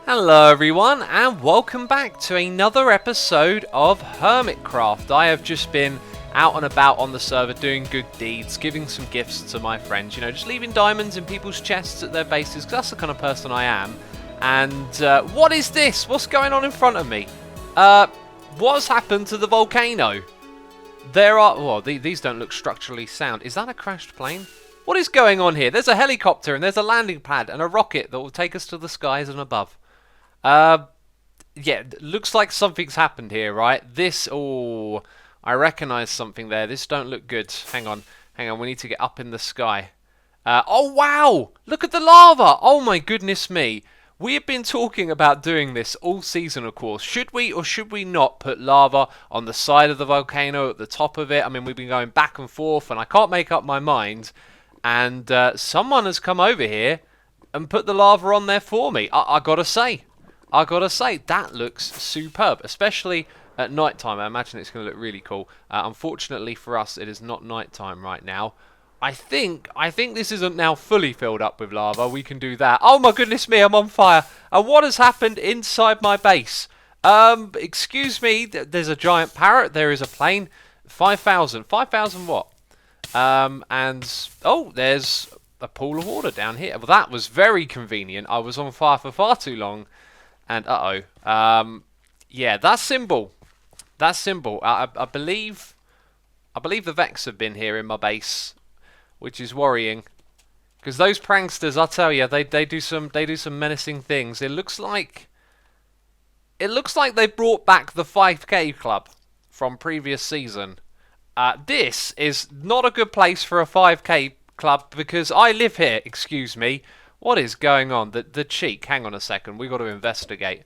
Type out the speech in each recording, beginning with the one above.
Hello everyone and welcome back to another episode of Hermitcraft. I have just been out and about on the server doing good deeds, giving some gifts to my friends, just leaving diamonds in people's chests at their bases, because that's the kind of person I am. And what is this? What's going on in front of me? What's happened to the volcano? These don't look structurally sound. Is that a crashed plane? What is going on here? There's a helicopter and there's a landing pad and a rocket that will take us to the skies and above. Yeah, looks like something's happened here, right? I recognise something there. This don't look good. Hang on, we need to get up in the sky. Oh wow! Look at the lava! Oh my goodness me! We have been talking about doing this all season, of course. Should we or should we not put lava on the side of the volcano, at the top of it? I mean, we've been going back and forth, and I can't make up my mind. And someone has come over here and put the lava on there for me. I gotta say, that looks superb, especially at night time. I imagine it's going to look really cool. Unfortunately for us, it is not night time right now. I think this isn't now fully filled up with lava. We can do that. Oh my goodness me, I'm on fire. And what has happened inside my base? Excuse me, there's a giant parrot. There is a plane. 5,000 what? There's a pool of water down here. Well, that was very convenient. I was on fire for far too long. And yeah, that symbol. I believe the Vex have been here in my base, which is worrying, because those pranksters, I tell you, they do some menacing things. It looks like they brought back the 5K club from previous season. This is not a good place for a 5K club because I live here. Excuse me. What is going on? The cheek. Hang on a second. We've got to investigate.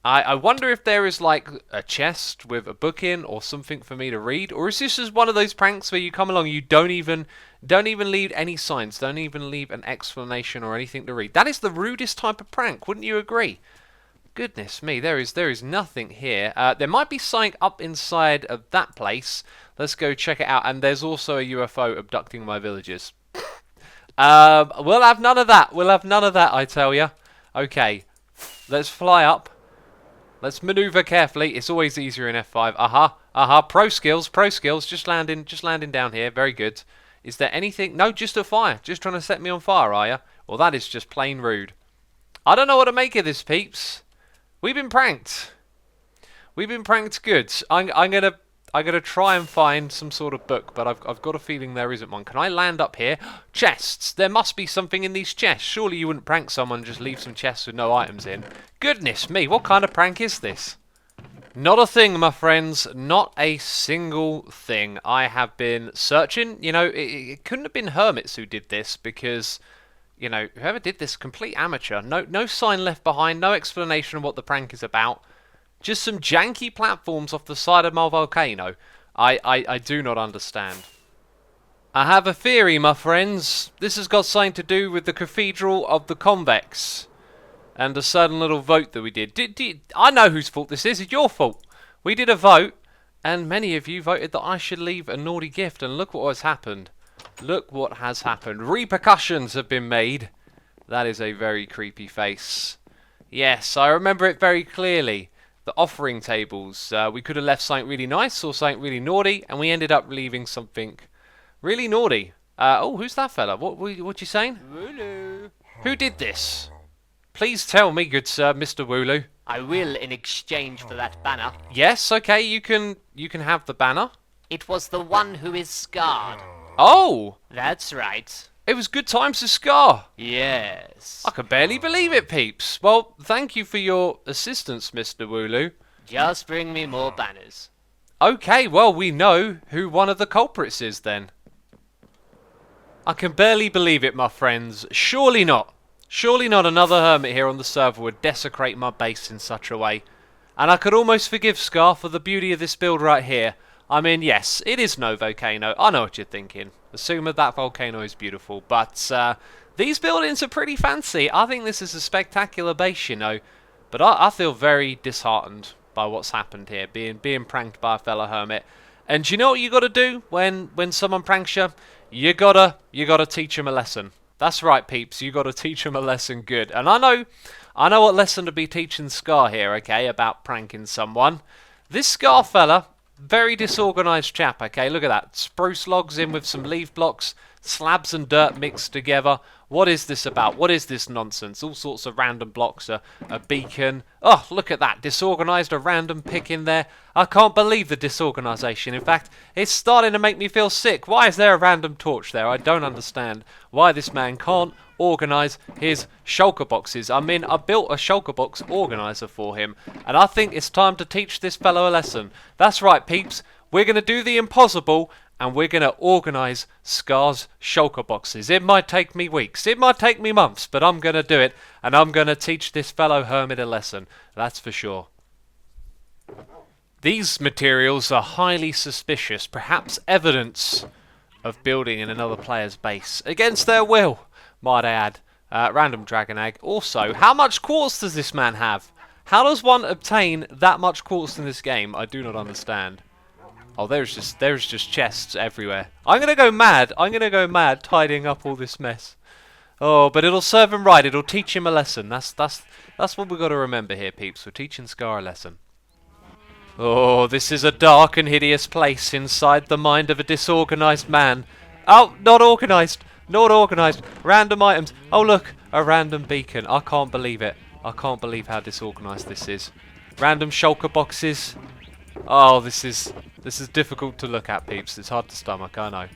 I wonder if there is like a chest with a book in or something for me to read, or is this just one of those pranks where you come along, you don't even leave any signs, don't even leave an explanation or anything to read. That is the rudest type of prank. Wouldn't you agree? Goodness me, there is nothing here. There might be something up inside of that place. Let's go check it out. And there's also a UFO abducting my villagers. We'll have none of that. I tell you. Okay, let's fly up. Let's maneuver carefully. It's always easier in F5. Pro skills. Just landing down here. Very good. Is there anything? No, just a fire. Just trying to set me on fire, are you? Well, that is just plain rude. I don't know what to make of this, peeps. We've been pranked. Good. I'm gonna try and find some sort of book, but I've got a feeling there isn't one. Can I land up here? Chests. There must be something in these chests. Surely you wouldn't prank someone and just leave some chests with no items in. Goodness me, what kind of prank is this? Not a thing, my friends. Not a single thing. I have been searching. It couldn't have been hermits who did this, because whoever did this, complete amateur. No sign left behind. No explanation of what the prank is about. Just some janky platforms off the side of my volcano. I do not understand. I have a theory, my friends. This has got something to do with the Cathedral of the Convex and a certain little vote that we did. I know whose fault this is. It's your fault. We did a vote, and many of you voted that I should leave a naughty gift, and look what has happened. Repercussions have been made. That is a very creepy face. Yes, I remember it very clearly. The offering tables. We could have left something really nice or something really naughty, and we ended up leaving something really naughty. Who's that fella? What you saying? Wooloo. Who did this? Please tell me, good sir, Mr. Wooloo. I will in exchange for that banner. Yes, okay, you can have the banner. It was the one who is scarred. Oh! That's right. It was good times to scar. Yes. I can barely believe it, peeps. Well, thank you for your assistance, Mr. Wooloo. Just bring me more banners. Okay, well, we know who one of the culprits is then. I can barely believe it, my friends. Surely not. Surely not another hermit here on the server would desecrate my base in such a way. And I could almost forgive Scar for the beauty of this build right here. I mean, yes, it is no volcano. I know what you're thinking. Assume that volcano is beautiful. But these buildings are pretty fancy. I think this is a spectacular base, But I feel very disheartened by what's happened here, being pranked by a fellow hermit. And do you know what you got to do when someone pranks you? You gotta teach them a lesson. That's right, peeps. You got to teach him a lesson good. And I know what lesson to be teaching Scar here, okay, about pranking someone. This Scar fella, very disorganized chap, okay, look at that. Spruce logs in with some leaf blocks, slabs and dirt mixed together. What is this about? What is this nonsense? All sorts of random blocks, a beacon. Oh, look at that, disorganized, a random pick in there. I can't believe the disorganization. In fact, it's starting to make me feel sick. Why is there a random torch there? I don't understand why this man can't organize his shulker boxes. I mean, I built a shulker box organizer for him, and I think it's time to teach this fellow a lesson. That's right, peeps. We're going to do the impossible, and we're going to organise Scar's shulker boxes. It might take me weeks, it might take me months, but I'm going to do it, and I'm going to teach this fellow hermit a lesson. That's for sure. These materials are highly suspicious, perhaps evidence of building in another player's base. Against their will, might I add. Random dragon egg. Also, how much quartz does this man have? How does one obtain that much quartz in this game? I do not understand. Oh, there's just chests everywhere. I'm gonna go mad. I'm gonna go mad tidying up all this mess. Oh, but it'll serve him right. It'll teach him a lesson. That's what we've got to remember here, peeps. We're teaching Scar a lesson. Oh, this is a dark and hideous place inside the mind of a disorganized man. Oh, not organized. Not organized. Random items. Oh, look, a random beacon. I can't believe it. I can't believe how disorganized this is. Random shulker boxes. Oh, this is difficult to look at, peeps. It's hard to stomach, I know.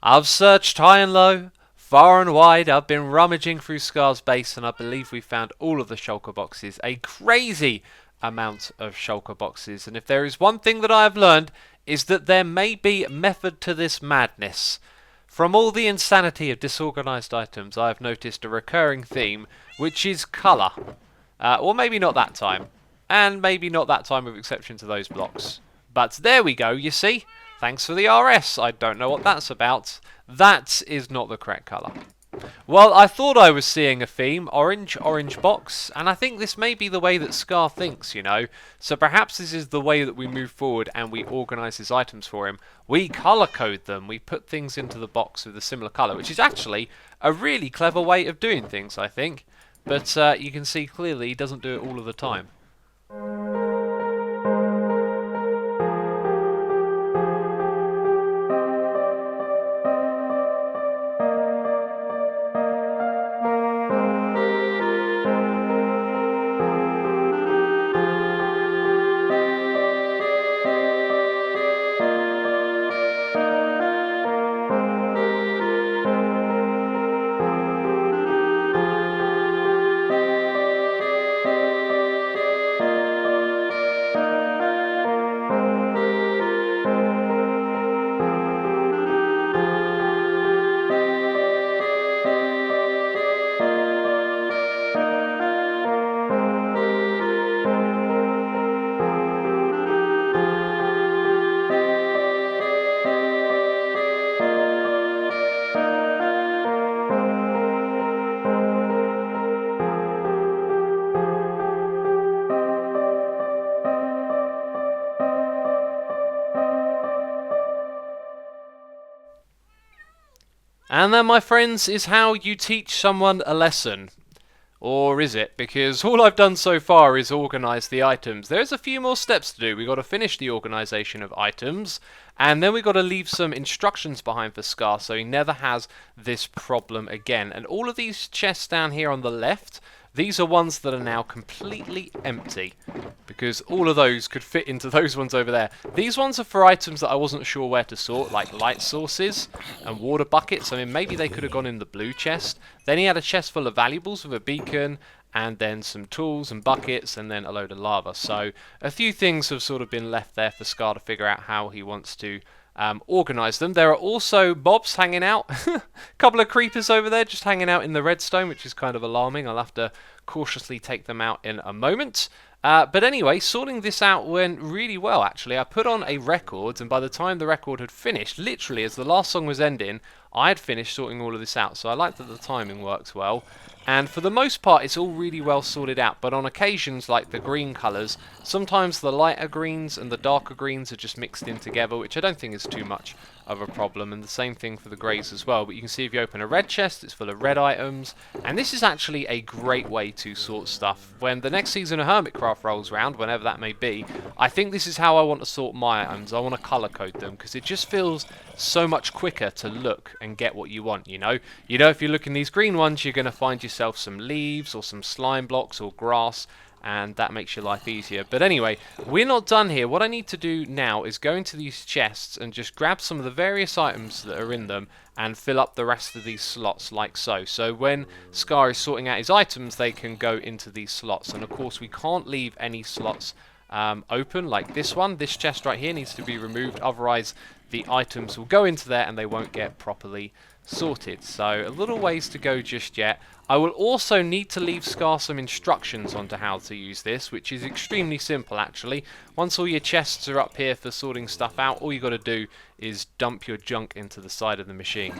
I've searched high and low, far and wide. I've been rummaging through Scar's base, and I believe we found all of the shulker boxes. A crazy amount of shulker boxes. And if there is one thing that I have learned, is that there may be method to this madness. From all the insanity of disorganized items, I have noticed a recurring theme, which is colour. Or maybe not that time. And maybe not that time with exception to those blocks. But there we go, you see. Thanks for the RS. I don't know what that's about. That is not the correct colour. Well, I thought I was seeing a theme. Orange box. And I think this may be the way that Scar thinks, you know. So perhaps this is the way that we move forward and we organise his items for him. We colour code them. We put things into the box with a similar colour, which is actually a really clever way of doing things, I think. But you can see clearly he doesn't do it all of the time. And that, my friends, is how you teach someone a lesson. Or is it? Because all I've done so far is organise the items. There's a few more steps to do. We've got to finish the organisation of items, and then we've got to leave some instructions behind for Scar so he never has this problem again. And all of these chests down here on the left, these are ones that are now completely empty, because all of those could fit into those ones over there. These ones are for items that I wasn't sure where to sort, like light sources and water buckets. I mean, maybe they could have gone in the blue chest. Then he had a chest full of valuables with a beacon, and then some tools and buckets, and then a load of lava. So a few things have sort of been left there for Scar to figure out how he wants to organise them. There are also mobs hanging out. A couple of creepers over there just hanging out in the redstone, which is kind of alarming. I'll have to cautiously take them out in a moment. But anyway, sorting this out went really well, actually. I put on a record, and by the time the record had finished, literally as the last song was ending, I had finished sorting all of this out, so I like that the timing works well. And for the most part, it's all really well sorted out, but on occasions, like the green colours, sometimes the lighter greens and the darker greens are just mixed in together, which I don't think is too much of a problem, and the same thing for the greys as well. But you can see if you open a red chest, it's full of red items, and this is actually a great way to sort stuff. When the next season of Hermitcraft rolls around, whenever that may be, I think this is how I want to sort my items. I want to colour code them, because it just feels so much quicker to look and get what you want, you know? You know, if you look in these green ones, you're going to find yourself some leaves or some slime blocks or grass, and that makes your life easier. But anyway, we're not done here. What I need to do now is go into these chests and just grab some of the various items that are in them and fill up the rest of these slots like so. So when Scar is sorting out his items, they can go into these slots. And of course, we can't leave any slots open like this one. This chest right here needs to be removed, otherwise the items will go into there and they won't get properly sorted. So a little ways to go just yet. I will also need to leave Scar some instructions onto how to use this, which is extremely simple actually. Once all your chests are up here for sorting stuff out, all you got to do is dump your junk into the side of the machine.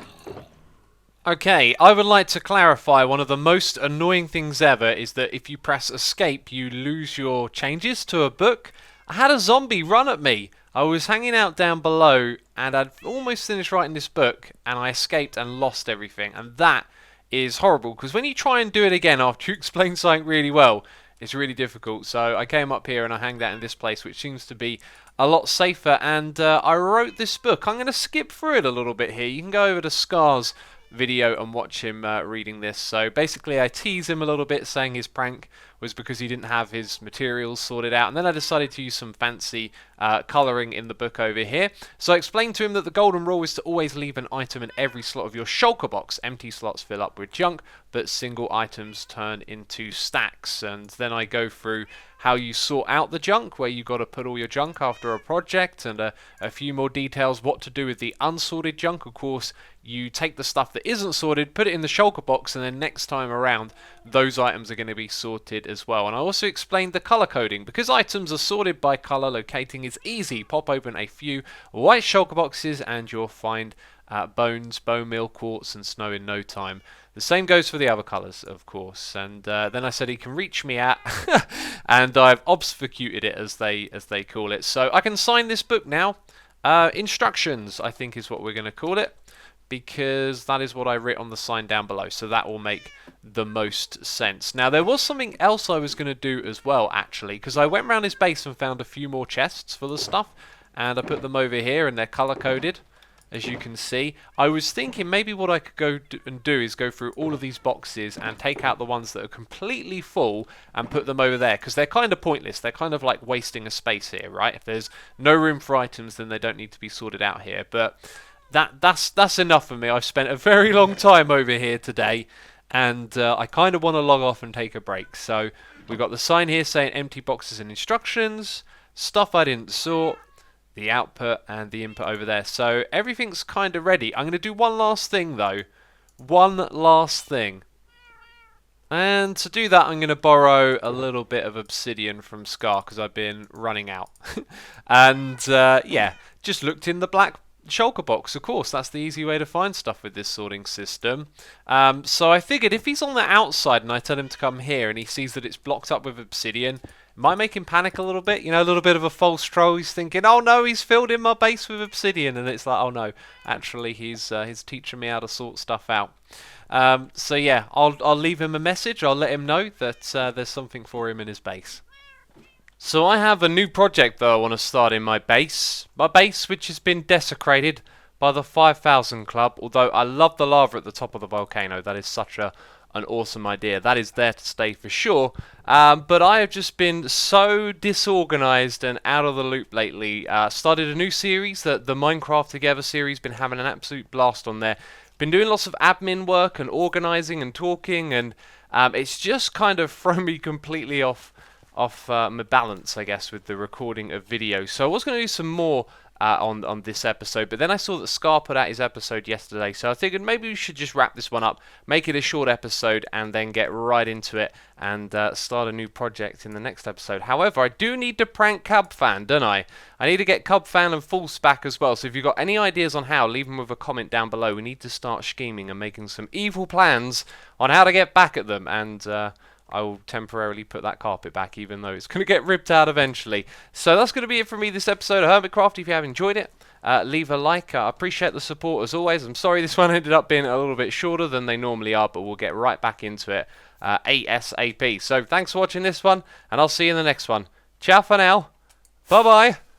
Okay, I would like to clarify one of the most annoying things ever is that if you press escape, you lose your changes to a book. I had a zombie run at me. I was hanging out down below and I'd almost finished writing this book and I escaped and lost everything, and that is horrible because when you try and do it again after you explain something really well, it's really difficult. So I came up here and I hanged out in this place, which seems to be a lot safer, and I wrote this book. I'm going to skip through it a little bit here. You can go over to Scar's video and watch him reading this. So basically I tease him a little bit saying his prank was because he didn't have his materials sorted out, and then I decided to use some fancy colouring in the book over here. So I explained to him that the golden rule is to always leave an item in every slot of your shulker box. Empty slots fill up with junk, but single items turn into stacks. And then I go through how you sort out the junk, where you got to put all your junk after a project, and a few more details what to do with the unsorted junk. Of course, you take the stuff that isn't sorted, put it in the shulker box, and then next time around those items are going to be sorted as well. And I also explained the colour coding. Because items are sorted by colour, locating is easy. Pop open a few white shulker boxes and you'll find bones, bone meal, quartz and snow in no time. The same goes for the other colours, of course. And then I said he can reach me at, and I've obfuscated it as they call it. So I can sign this book now. Instructions, I think, is what we're going to call it, because that is what I writ on the sign down below. So that will make the most sense. Now there was something else I was going to do as well, actually, because I went around his base and found a few more chests full of stuff, and I put them over here and they're color coded, as you can see. I was thinking maybe what I could go and do is go through all of these boxes and take out the ones that are completely full and put them over there, because they're kind of pointless. They're kind of like wasting a space here, right? If there's no room for items, then they don't need to be sorted out here. But that's enough for me. I've spent a very long time over here today, and I kind of want to log off and take a break. So we've got the sign here saying empty boxes and instructions, stuff I didn't sort, the output and the input over there. So everything's kind of ready. I'm going to do one last thing though. One last thing. And to do that, I'm going to borrow a little bit of obsidian from Scar because I've been running out. And yeah, just looked in the black shulker box. Of course, that's the easy way to find stuff with this sorting system. So I figured if he's on the outside and I tell him to come here and he sees that it's blocked up with obsidian, it might make him panic a little bit. You know, a little bit of a false troll. He's thinking, oh no, he's filled in my base with obsidian. And it's like, oh no, actually he's teaching me how to sort stuff out. So yeah, I'll leave him a message. I'll let him know that there's something for him in his base. So I have a new project that I want to start in my base. My base, which has been desecrated by the 5000 Club. Although I love the lava at the top of the volcano. That is such an awesome idea. That is there to stay for sure. But I have just been so disorganized and out of the loop lately. Started a new series, the Minecraft Together series. Been having an absolute blast on there. Been doing lots of admin work and organizing and talking, and it's just kind of thrown me completely off my balance, I guess, with the recording of videos. So I was going to do some more on this episode. But then I saw that Scar put out his episode yesterday, so I figured maybe we should just wrap this one up, make it a short episode, and then get right into it and start a new project in the next episode. However, I do need to prank CubFan, don't I? I need to get CubFan and False back as well. So if you've got any ideas on how, leave them with a comment down below. We need to start scheming and making some evil plans on how to get back at them, and I will temporarily put that carpet back, even though it's going to get ripped out eventually. So that's going to be it for me this episode of Hermitcraft. If you have enjoyed it, leave a like. I appreciate the support as always. I'm sorry this one ended up being a little bit shorter than they normally are, but we'll get right back into it ASAP. So thanks for watching this one, and I'll see you in the next one. Ciao for now. Bye-bye.